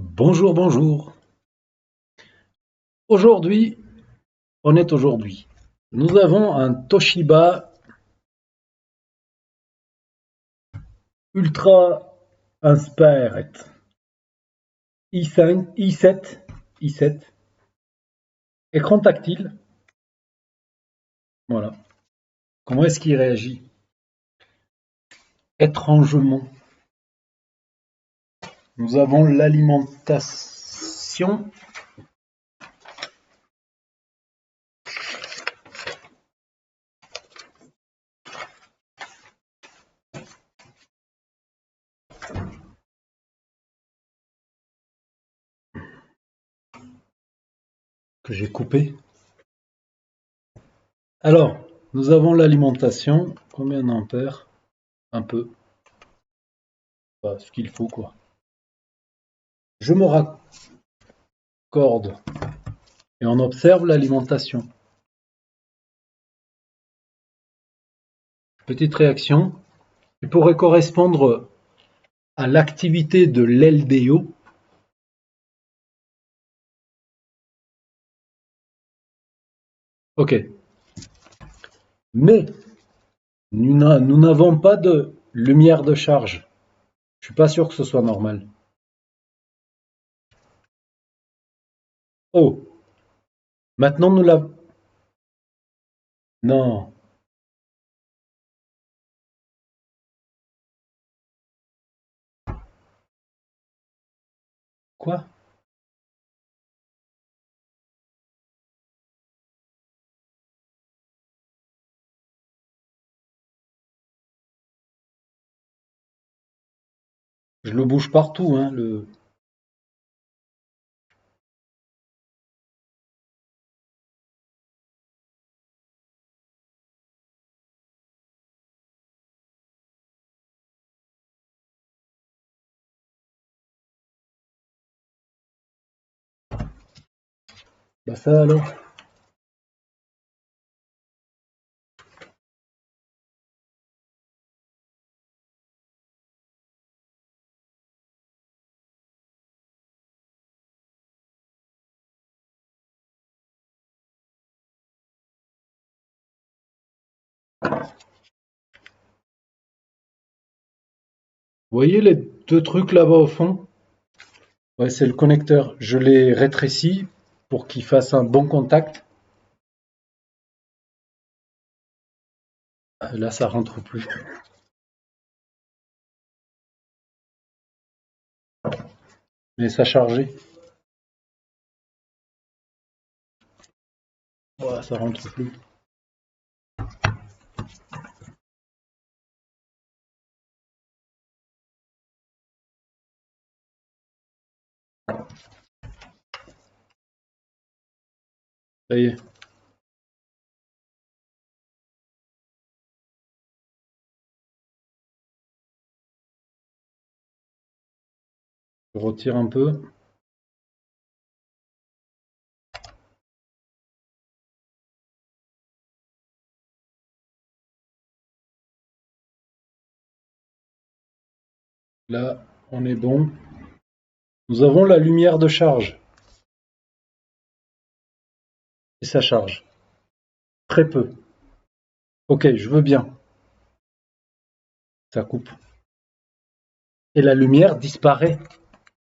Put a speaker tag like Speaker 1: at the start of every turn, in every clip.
Speaker 1: Bonjour, bonjour. Aujourd'hui, aujourd'hui, nous avons un Toshiba Ultra Inspired i5, i7, écran tactile. Voilà. Comment est-ce qu'il réagit? Étrangement. Nous avons l'alimentation. Que j'ai coupé. Alors, nous avons l'alimentation. Combien d'ampères? Un peu. Pas ce qu'il faut, quoi. Je me raccorde et on observe l'alimentation. Petite réaction qui pourrait correspondre à l'activité de l'LDO. Ok. Mais nous n'avons pas de lumière de charge. Je suis pas sûr que ce soit normal. Oh, maintenant nous l'avons. Non. Quoi? Je le bouge partout, hein, le. Bah ça alors. Vous voyez les deux trucs là-bas au fond? Ouais, c'est le connecteur. Je les rétrécis pour qu'il fasse un bon contact. Là, ça rentre plus. Mais ça chargé. Ouais, ça rentre plus. Ça y est. Je retire un peu. Là, on est bon. Nous avons la lumière de charge. Et ça charge. Très peu. Ok, je veux bien. Ça coupe. Et la lumière disparaît.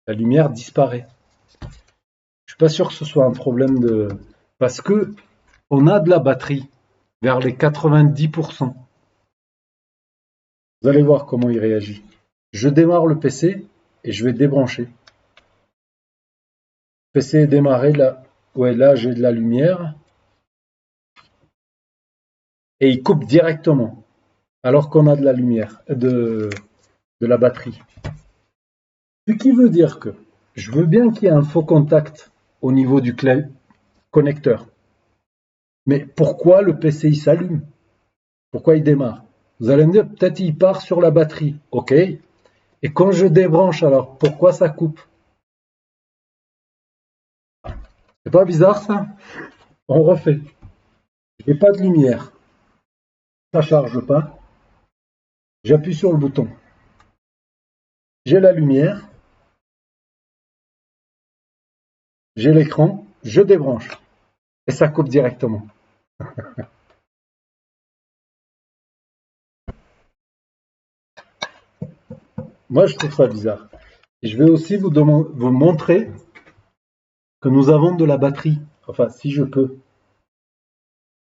Speaker 1: La lumière disparaît. Je suis pas sûr que ce soit un problème de. Parce que on a de la batterie vers les 90%. Vous allez voir comment il réagit. Je démarre le PC et je vais débrancher. PC est démarré là. Ouais, là j'ai de la lumière. Et il coupe directement. Alors qu'on a de la lumière, de la batterie. Ce qui veut dire que je veux bien qu'il y ait un faux contact au niveau du connecteur. Mais pourquoi le PCI s'allume? Pourquoi il démarre? Vous allez me dire, peut-être il part sur la batterie. Ok. Et quand je débranche, alors pourquoi ça coupe? C'est pas bizarre ça? On refait. J'ai pas de lumière. Ça charge pas. J'appuie sur le bouton. J'ai la lumière. j'ai l'écran, je débranche et ça coupe directement. Moi, je trouve ça bizarre. Et je vais aussi vous montrer que nous avons de la batterie. Enfin, si je peux.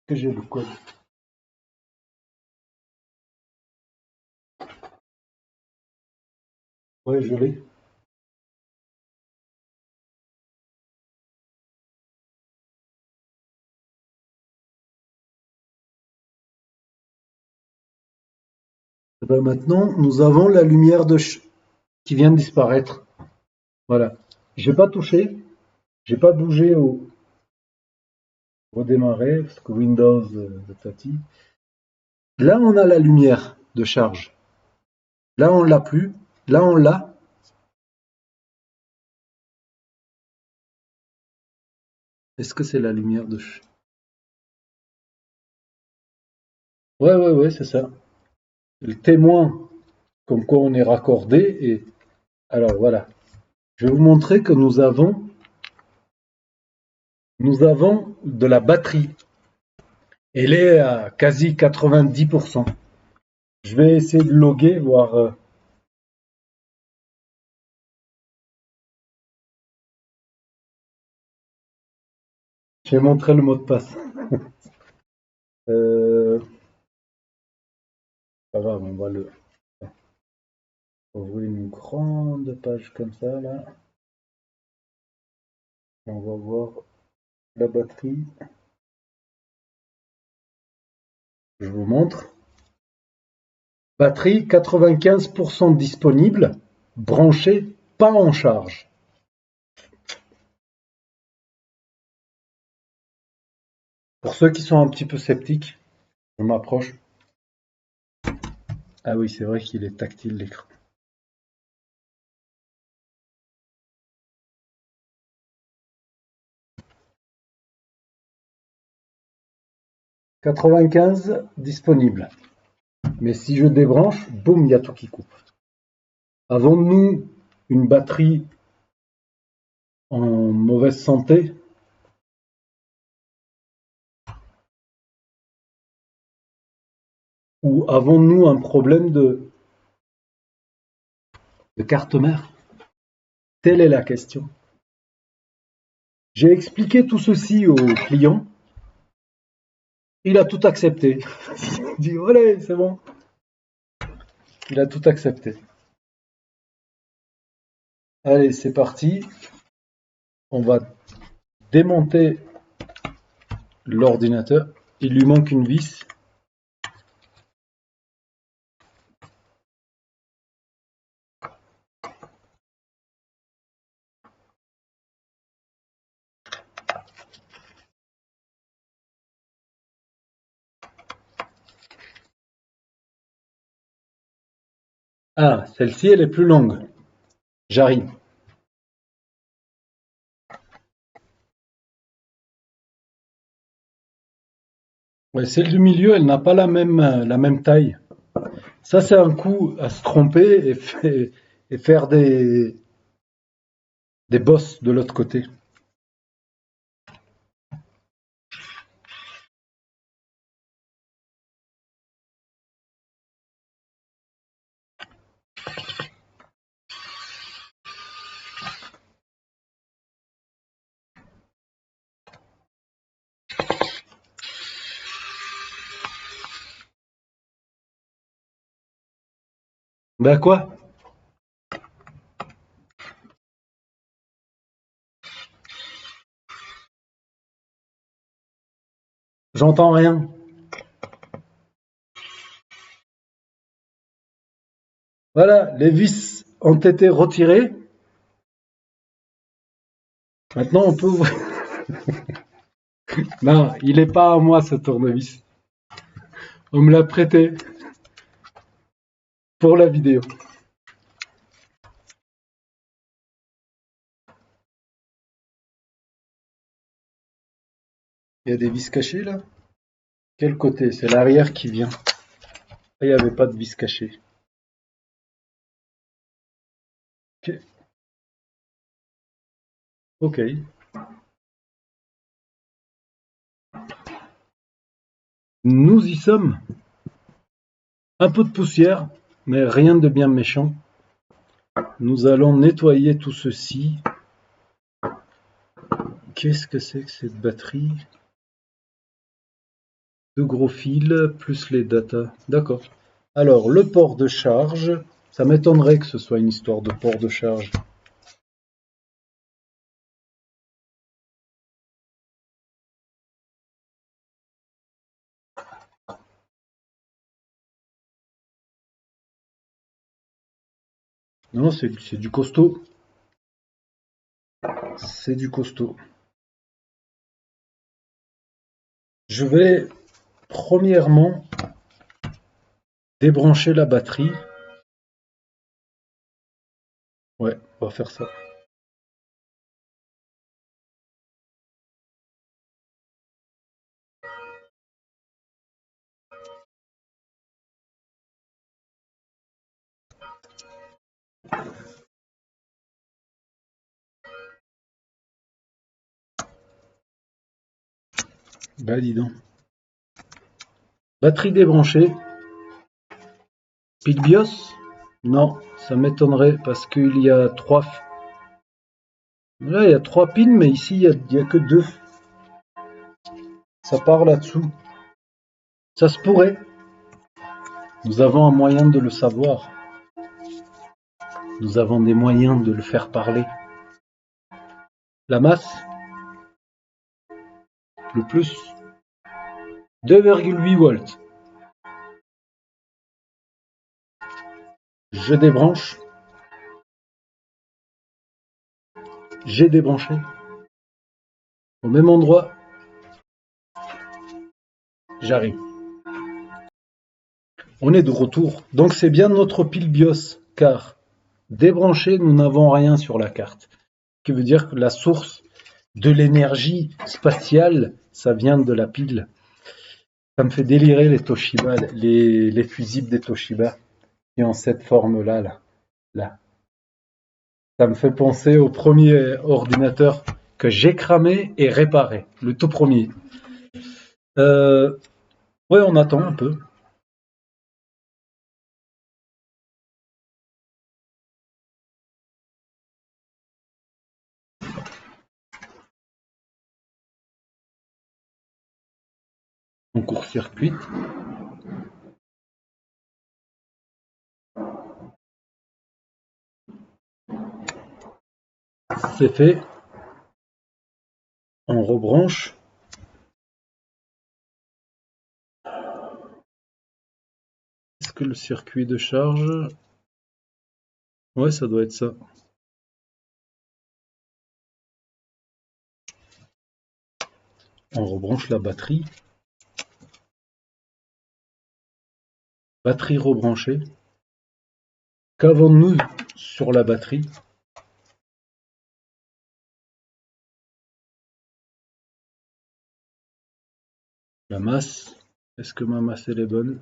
Speaker 1: Que j'ai le code. Ouais, je l'ai. Eh ben maintenant, nous avons la lumière qui vient de disparaître. Voilà. J'ai pas touché, j'ai pas bougé au redémarrer, parce que Windows, tati. Là, on a la lumière de charge. Là, on l'a plus. Là, on l'a. Est-ce que c'est la lumière de... Ouais, ouais, ouais, c'est ça. Le témoin, comme quoi on est raccordé. Et alors, voilà. Je vais vous montrer que nous avons de la batterie. Elle est à quasi 90%. Je vais essayer de loguer, voir. Je vais montrer le mot de passe. Euh, Pas grave, on va ouvrir une grande page comme ça, là. On va voir la batterie. Je vous montre. Batterie 95% disponible, branchée, pas en charge. Pour ceux qui sont un petit peu sceptiques, je m'approche. Ah oui, c'est vrai qu'il est tactile l'écran. « 95 disponible. Mais si je débranche, boum, il y a tout qui coupe. Avons-nous une batterie en mauvaise santé? Ou avons-nous un problème de carte mère? Telle est la question. J'ai expliqué tout ceci au client. Il a tout accepté. Il dit, allez, c'est bon. Il a tout accepté. Allez, c'est parti. On va démonter l'ordinateur. Il lui manque une vis. Ah, celle-ci, elle est plus longue. J'arrive. Ouais, celle du milieu, elle n'a pas la même taille. Ça, c'est un coup à se tromper et faire des bosses de l'autre côté. Ben quoi? J'entends rien. Voilà, les vis ont été retirées. Maintenant, on peut ouvrir. Non, il n'est pas à moi ce tournevis. On me l'a prêté pour la vidéo. Il y a des vis cachées là? Quel côté? C'est l'arrière qui vient. Il n'y avait pas de vis cachée. Ok. Ok. Nous y sommes. Un peu de poussière, mais rien de bien méchant. Nous allons nettoyer tout ceci. Qu'est-ce que c'est que cette batterie? Deux gros fils, plus les data. D'accord. Alors, le port de charge. Ça m'étonnerait que ce soit une histoire de port de charge. Non, c'est du costaud. C'est du costaud. Je vais premièrement débrancher la batterie. Ouais, on va faire ça. Bah dis donc. Batterie débranchée. Pile BIOS? Non, ça m'étonnerait parce qu'il y a trois. Là, il y a trois pins, mais ici, il y a que deux. Ça part là-dessous. Ça se pourrait. Nous avons un moyen de le savoir. Nous avons des moyens de le faire parler. La masse, le plus, 2,8 volts. Je débranche. J'ai débranché. Au même endroit. J'arrive. On est de retour. Donc c'est bien notre pile BIOS, car débranché, nous n'avons rien sur la carte. Ce qui veut dire que la source de l'énergie spatiale, ça vient de la pile. Ça me fait délirer les Toshiba, les fusibles des Toshiba qui ont cette forme-là. Là. Ça me fait penser au premier ordinateur que j'ai cramé et réparé, le tout premier. Ouais, on attend un peu. On court-circuite. C'est fait. On rebranche. Est-ce que le circuit de charge... Ouais, ça doit être ça. On rebranche la batterie. Batterie rebranchée. Qu'avons-nous sur la batterie? La masse. Est-ce que ma masse elle est bonne?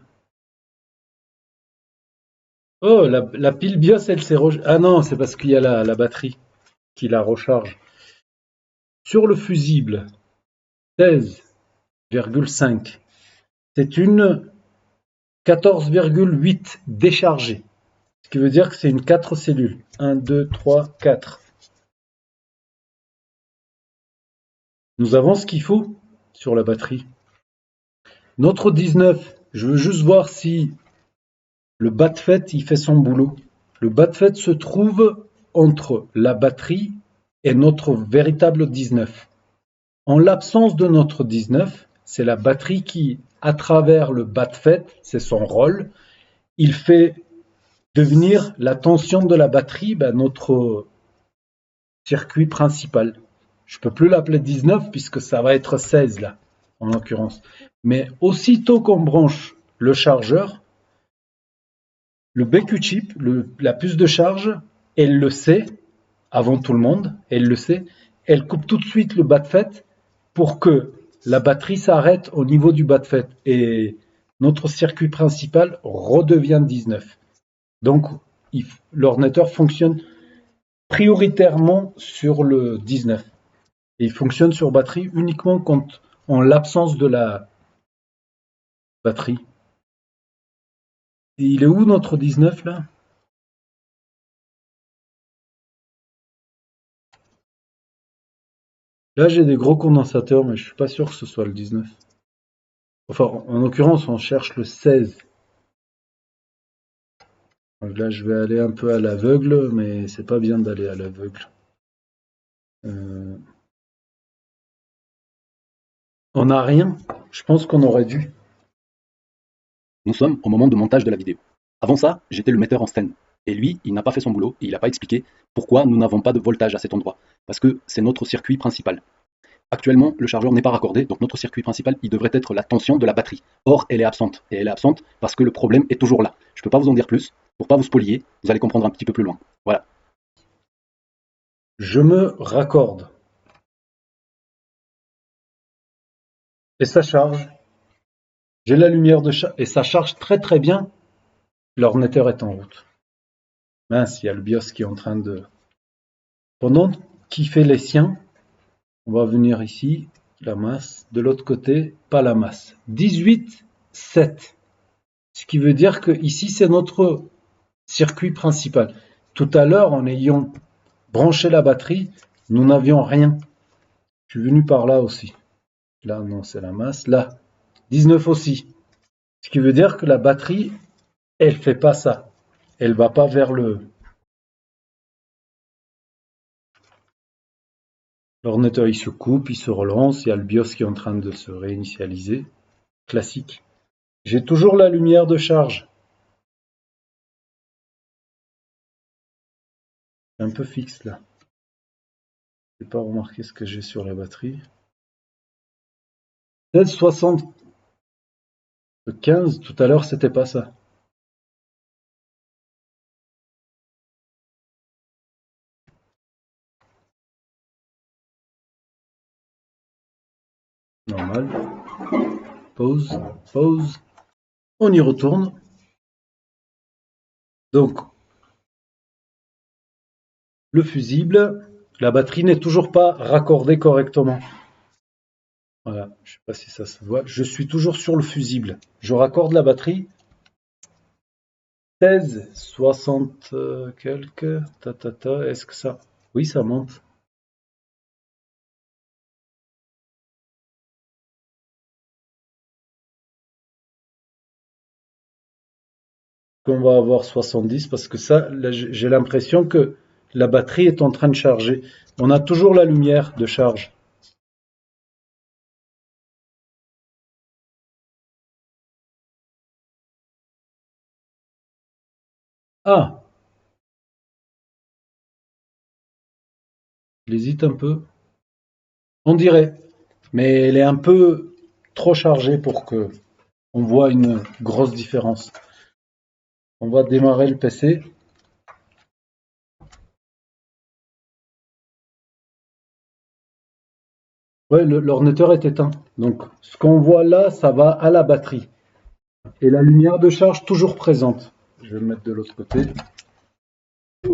Speaker 1: Oh, la pile BIOS, elle s'est Ah non, c'est parce qu'il y a la batterie qui la recharge. Sur le fusible, 16,5. C'est une 14,8 déchargée. Ce qui veut dire que c'est une 4 cellules. 1, 2, 3, 4. Nous avons ce qu'il faut sur la batterie. Notre 19, je veux juste voir si le BATFET il fait son boulot. Le BATFET se trouve entre la batterie et notre véritable 19. En l'absence de notre 19, c'est la batterie qui, à travers le BATFET, c'est son rôle, il fait devenir la tension de la batterie notre circuit principal. Je ne peux plus l'appeler 19 puisque ça va être 16 là, en l'occurrence. Mais aussitôt qu'on branche le chargeur, le BQ chip, la puce de charge, elle le sait, avant tout le monde, elle le sait, elle coupe tout de suite le BATFET pour que la batterie s'arrête au niveau du BATFET et notre circuit principal redevient 19. Donc l'ordinateur fonctionne prioritairement sur le 19. Et il fonctionne sur batterie uniquement quand, en l'absence de batterie. Et il est où notre 19 là? Là j'ai des gros condensateurs, mais je suis pas sûr que ce soit le 19. Enfin, en l'occurrence, on cherche le 16. Donc là, je vais aller un peu à l'aveugle, mais c'est pas bien d'aller à l'aveugle. On n'a rien. Je pense qu'on aurait dû.
Speaker 2: Nous sommes au moment de montage de la vidéo. Avant ça, j'étais le metteur en scène. Et lui, il n'a pas fait son boulot et il n'a pas expliqué pourquoi nous n'avons pas de voltage à cet endroit. Parce que c'est notre circuit principal. Actuellement, le chargeur n'est pas raccordé, donc notre circuit principal, il devrait être la tension de la batterie. Or, elle est absente. Et elle est absente parce que le problème est toujours là. Je ne peux pas vous en dire plus. Pour pas vous spolier, vous allez comprendre un petit peu plus loin. Voilà.
Speaker 1: Je me raccorde. Et ça charge. J'ai la lumière de charge. Et ça charge très très bien. L'ordinateur est en route. Mince, il y a le BIOS qui est en train de... Pendant qu'il fait les siens, on va venir ici, la masse. De l'autre côté, pas la masse. 18,7. Ce qui veut dire que ici, c'est notre circuit principal. Tout à l'heure, en ayant branché la batterie, nous n'avions rien. Je suis venu par là aussi. Là, non, c'est la masse. Là, 19 aussi. Ce qui veut dire que la batterie, elle fait pas ça. Elle va pas vers le... L'ordinateur, il se coupe, il se relance. Il y a le BIOS qui est en train de se réinitialiser. Classique. J'ai toujours la lumière de charge. C'est un peu fixe là. Je n'ai pas remarqué ce que j'ai sur la batterie. 16,75, tout à l'heure, c'était pas ça. Normal. Pause, pause. On y retourne. Donc, le fusible, la batterie n'est toujours pas raccordée correctement. Voilà, je ne sais pas si ça se voit. Je suis toujours sur le fusible. Je raccorde la batterie. 16, 60 quelques. Est-ce que ça... Oui, ça monte. Qu'on va avoir 70 parce que ça, j'ai l'impression que la batterie est en train de charger. On a toujours la lumière de charge. Ah, j'hésite un peu. On dirait, mais elle est un peu trop chargée pour que on voit une grosse différence. On va démarrer le PC. Ouais, l'ordinateur est éteint. Donc, ce qu'on voit là, ça va à la batterie. Et la lumière de charge toujours présente. Je vais le mettre de l'autre côté. Il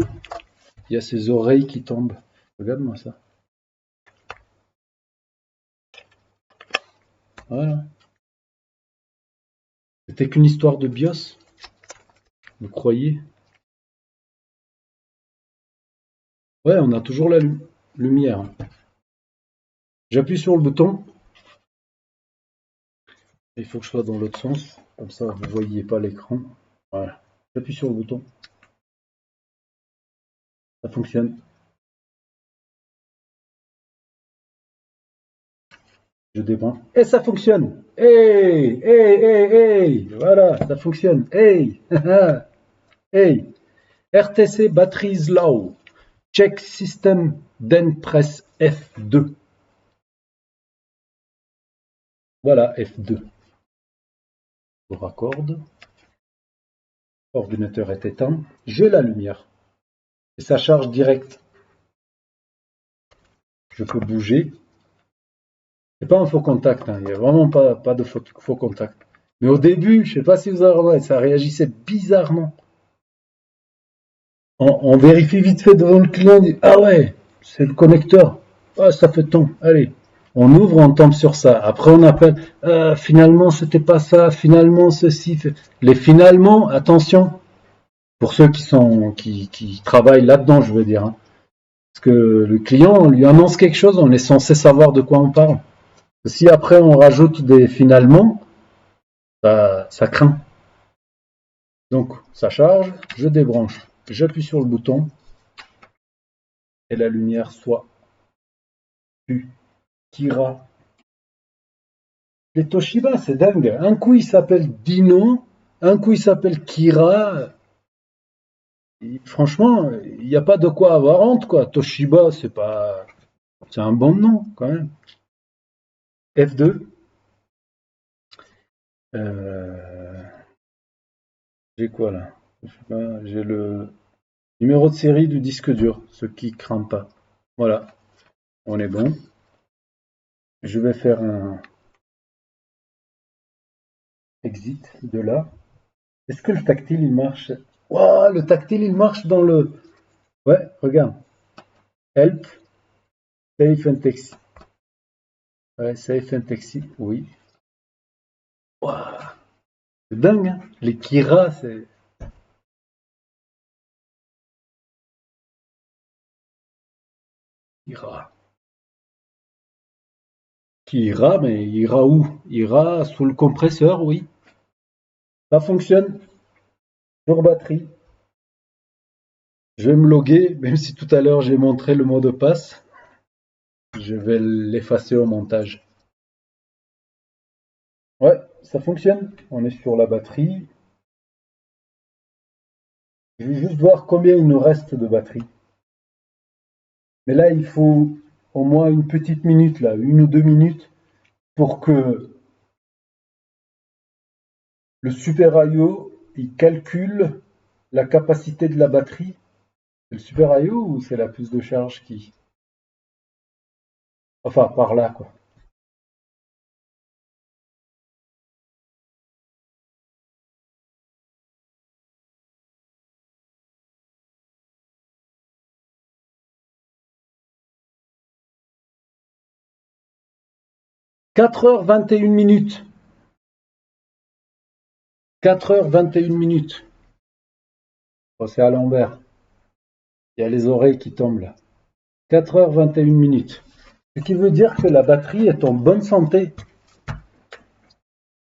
Speaker 1: y a ses oreilles qui tombent. Regarde-moi ça. Voilà. C'était qu'une histoire de BIOS. Vous croyez? Ouais, on a toujours la lumière. J'appuie sur le bouton. Il faut que je sois dans l'autre sens. Comme ça, vous ne voyez pas l'écran. Voilà. J'appuie sur le bouton. Ça fonctionne. Je débranche. Et ça fonctionne. Hey, hey, hey, hey. Voilà, ça fonctionne. Hey, hey. RTC Batteries Low. Check System, then press F2. Voilà, F2. Je raccorde. L'ordinateur est éteint. J'ai la lumière. Et ça charge direct. Je peux bouger. C'est pas un faux contact, hein. Il n'y a vraiment pas de faux contact. Mais au début, je ne sais pas si vous avez remarqué, ça réagissait bizarrement. On vérifie vite fait devant le client, on dit ah ouais, c'est le connecteur. Ah, ça fait ton. Allez, On ouvre, on tombe sur ça. Après, on appelle, finalement, c'était pas ça, finalement, ceci. Les finalement, attention, pour ceux qui travaillent là-dedans, je veux dire. Hein. Parce que le client, on lui annonce quelque chose, on est censé savoir de quoi on parle. Si après, on rajoute des finalement, ça craint. Donc, ça charge, je débranche, j'appuie sur le bouton, et la lumière soit plus Kira. Les Toshiba, c'est dingue. Un coup, il s'appelle Dino, un coup, il s'appelle Kira. Et franchement, il n'y a pas de quoi avoir honte, quoi. Toshiba, c'est un bon nom, quand même. F2. Euh, j'ai quoi, là? Je sais pas, j'ai le numéro de série du disque dur, ce qui craint pas. Voilà, on est bon. Je vais faire un exit de là. Est-ce que le tactile il marche? Waouh, le tactile il marche dans le. Ouais, regarde. Help, Safe and Exit. Ouais, Safe and Exit, oui. Waouh, c'est dingue, hein. Les Kira, c'est. Kira. Qui ira, mais il ira où? Il ira sous le compresseur, oui. Ça fonctionne. Sur batterie. Je vais me loguer, même si tout à l'heure j'ai montré le mot de passe. Je vais l'effacer au montage. Ouais, ça fonctionne. On est sur la batterie. Je vais juste voir combien il nous reste de batterie. Mais là, il faut au moins une petite minute, là, 1 ou 2 minutes, pour que le Super I/O il calcule la capacité de la batterie. C'est le Super I/O ou c'est la puce de charge qui. Enfin, par là, quoi. 4h21 minutes. 4h21 minutes. Oh, c'est à l'envers. Il y a les oreilles qui tombent là. 4h21 minutes. Ce qui veut dire que la batterie est en bonne santé.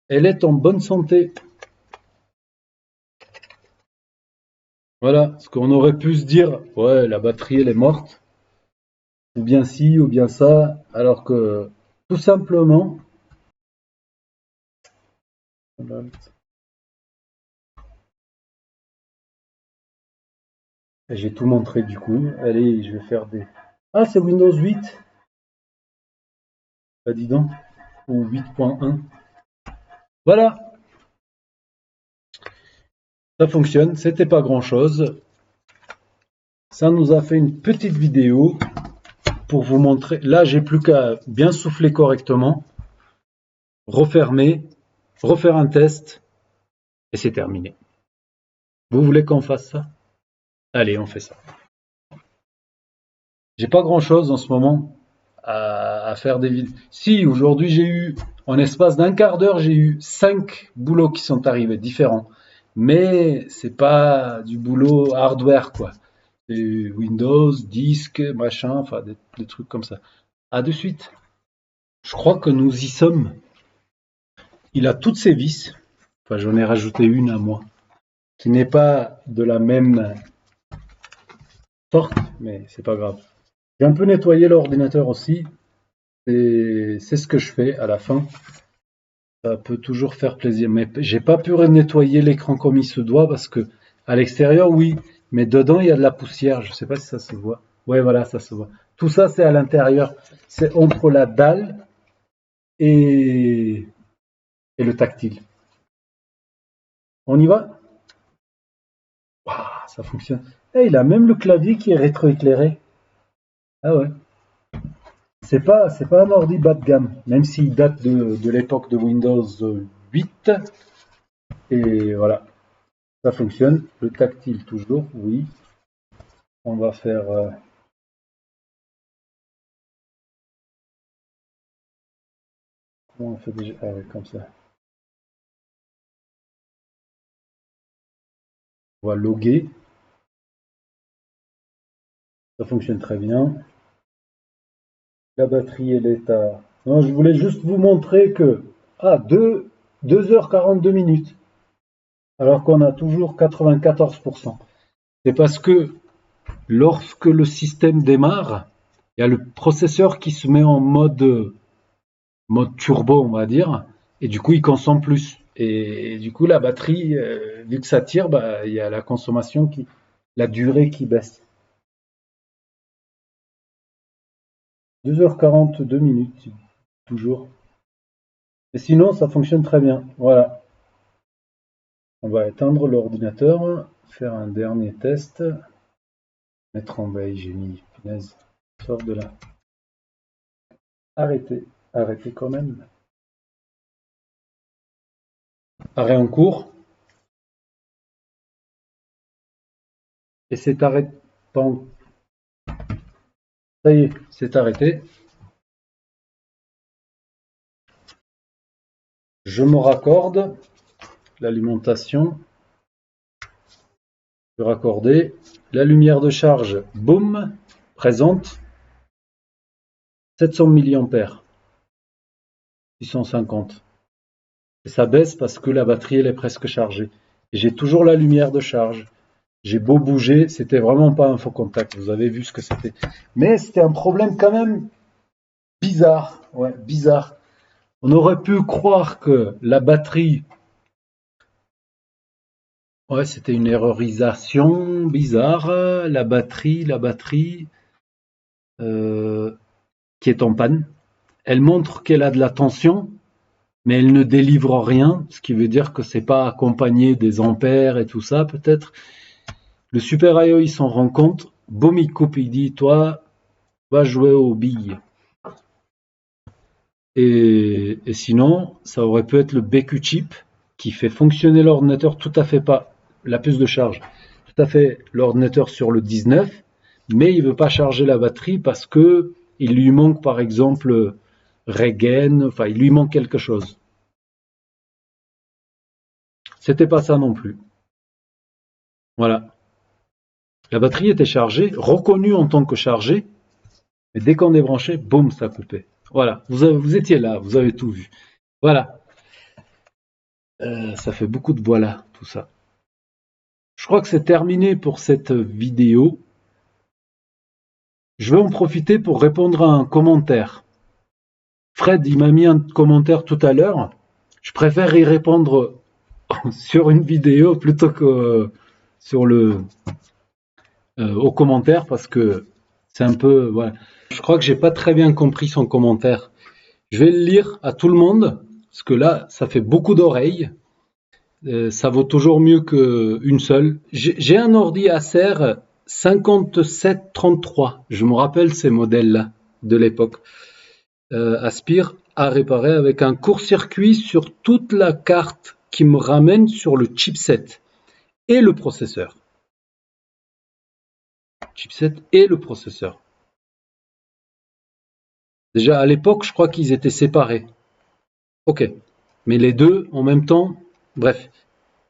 Speaker 1: Elle est en bonne santé. Voilà, ce qu'on aurait pu se dire, ouais, la batterie elle est morte, ou bien ci, ou bien ça, alors que tout simplement, j'ai tout montré du coup. Allez, je vais faire des. Ah, c'est Windows 8. Bah dis donc, ou 8.1. Voilà, ça fonctionne. C'était pas grand-chose. Ça nous a fait une petite vidéo pour vous montrer. Là, j'ai plus qu'à bien souffler correctement, refermer, refaire un test, et c'est terminé. Vous voulez qu'on fasse ça? Allez, on fait ça. J'ai pas grand-chose en ce moment à faire des vidéos. Si, aujourd'hui, en espace d'un quart d'heure, j'ai eu 5 boulots qui sont arrivés différents. Mais c'est pas du boulot hardware, quoi. C'est Windows, disque, machin, enfin des trucs comme ça. À de suite. Je crois que nous y sommes. Il a toutes ses vis. Enfin, j'en ai rajouté une à moi, qui n'est pas de la même sorte, mais c'est pas grave. J'ai un peu nettoyé l'ordinateur aussi. C'est ce que je fais à la fin. Ça peut toujours faire plaisir. Mais j'ai pas pu nettoyer l'écran comme il se doit parce que à l'extérieur, oui, mais dedans, il y a de la poussière. Je sais pas si ça se voit. Ouais, voilà, ça se voit. Tout ça, c'est à l'intérieur. C'est entre la dalle et, et le tactile. On y va? Waouh, ça fonctionne. Et il a même le clavier qui est rétroéclairé. Ah ouais. C'est pas un ordi bas de gamme, même s'il date de l'époque de Windows 8. Et voilà, ça fonctionne. Le tactile toujours, oui. On va faire Comment on fait déjà? Ah oui, comme ça. On va loguer. Ça fonctionne très bien. La batterie, elle est à... Non, je voulais juste vous montrer que... Ah, 2h42 minutes. Alors qu'on a toujours 94%. C'est parce que lorsque le système démarre, il y a le processeur qui se met en mode turbo, on va dire, et du coup, il consomme plus. Et du coup, la batterie, vu que ça tire, bah, il y a la consommation la durée qui baisse. 2h42 minutes, toujours. Et sinon, ça fonctionne très bien. Voilà. On va éteindre l'ordinateur, faire un dernier test. Mettre en veille, j'ai mis, punaise, sors de là. Arrêtez, arrêtez quand même. Arrêt en cours. Et c'est arrêté. Ça y est, c'est arrêté. Je me raccorde. L'alimentation. Je vais raccorder. La lumière de charge, boum, présente. 700 mAh. 650. Et ça baisse parce que la batterie elle est presque chargée. Et j'ai toujours la lumière de charge. J'ai beau bouger, c'était vraiment pas un faux contact. Vous avez vu ce que c'était. Mais c'était un problème quand même bizarre. Ouais, bizarre. On aurait pu croire que la batterie... Ouais, c'était une errorisation bizarre. La batterie qui est en panne. Elle montre qu'elle a de la tension, mais elle ne délivre rien, ce qui veut dire que c'est pas accompagné des ampères et tout ça, peut-être. Le Super IO, il s'en rend compte. Boum, il coupe, il dit, toi, va jouer aux billes. Et sinon, ça aurait pu être le BQ chip qui fait fonctionner l'ordinateur tout à fait pas, la puce de charge, tout à fait l'ordinateur sur le 19, mais il veut pas charger la batterie parce que il lui manque par exemple Regen, enfin il lui manque quelque chose. C'était pas ça non plus. Voilà. La batterie était chargée, reconnue en tant que chargée, mais dès qu'on débranchait, boum, ça coupait. Voilà. Vous étiez là, vous avez tout vu. Voilà. Ça fait beaucoup de voilà, tout ça. Je crois que c'est terminé pour cette vidéo. Je vais en profiter pour répondre à un commentaire. Fred, il m'a mis un commentaire tout à l'heure. Je préfère y répondre sur une vidéo plutôt que sur au commentaire parce que c'est un peu voilà. Je crois que j'ai pas très bien compris son commentaire. Je vais le lire à tout le monde parce que là, ça fait beaucoup d'oreilles. Ça vaut toujours mieux qu'une seule. J'ai un ordi Acer 5733. Je me rappelle ces modèles-là de l'époque. Aspire à réparer avec un court-circuit sur toute la carte qui me ramène sur le chipset et le processeur. Chipset et le processeur. Déjà à l'époque, je crois qu'ils étaient séparés. Ok. Mais les deux en même temps, bref.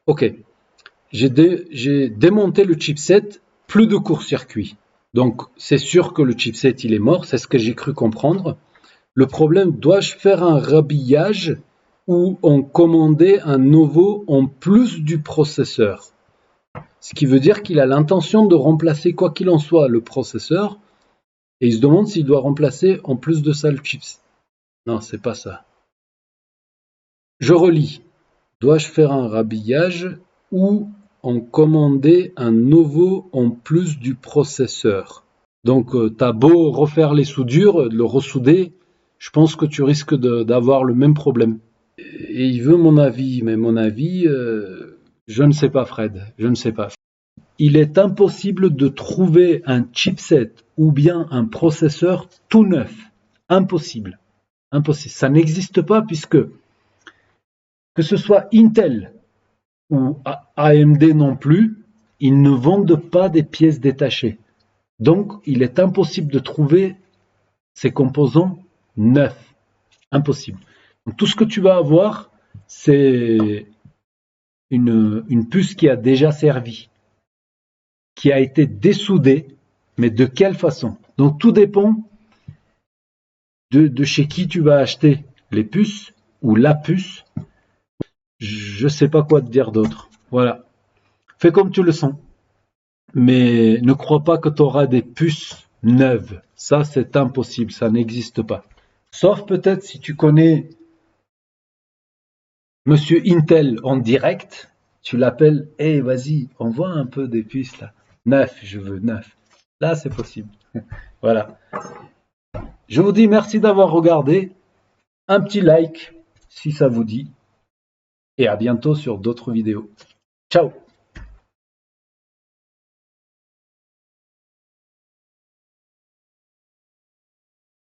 Speaker 1: Ok. J'ai démonté le chipset, plus de court-circuit. Donc c'est sûr que le chipset il est mort, c'est ce que j'ai cru comprendre. Le problème, dois-je faire un rhabillage ou en commander un nouveau en plus du processeur? Ce qui veut dire qu'il a l'intention de remplacer quoi qu'il en soit le processeur et il se demande s'il doit remplacer en plus de ça le chips. Non, c'est pas ça. Je relis. Dois-je faire un rhabillage ou en commander un nouveau en plus du processeur? Donc, t'as beau refaire les soudures, le ressouder, je pense que tu risques d'avoir le même problème. Et il veut mon avis, mais mon avis, je ne sais pas, Fred, je ne sais pas. Il est impossible de trouver un chipset ou bien un processeur tout neuf. Impossible. Impossible. Ça n'existe pas puisque que ce soit Intel ou AMD non plus, ils ne vendent pas des pièces détachées. Donc, il est impossible de trouver ces composants neufs. Impossible. Donc, tout ce que tu vas avoir, c'est une puce qui a déjà servi, qui a été dessoudée, mais de quelle façon? Donc tout dépend de chez qui tu vas acheter les puces ou la puce. Je sais pas quoi te dire d'autre. Voilà. Fais comme tu le sens. Mais ne crois pas que tu auras des puces neuves. Ça, c'est impossible. Ça n'existe pas. Sauf peut-être si tu connais Monsieur Intel en direct, tu l'appelles, hey, vas-y, envoie un peu des puces là. 9, je veux 9. Là, c'est possible. Voilà. Je vous dis merci d'avoir regardé. Un petit like si ça vous dit. Et à bientôt sur d'autres vidéos. Ciao!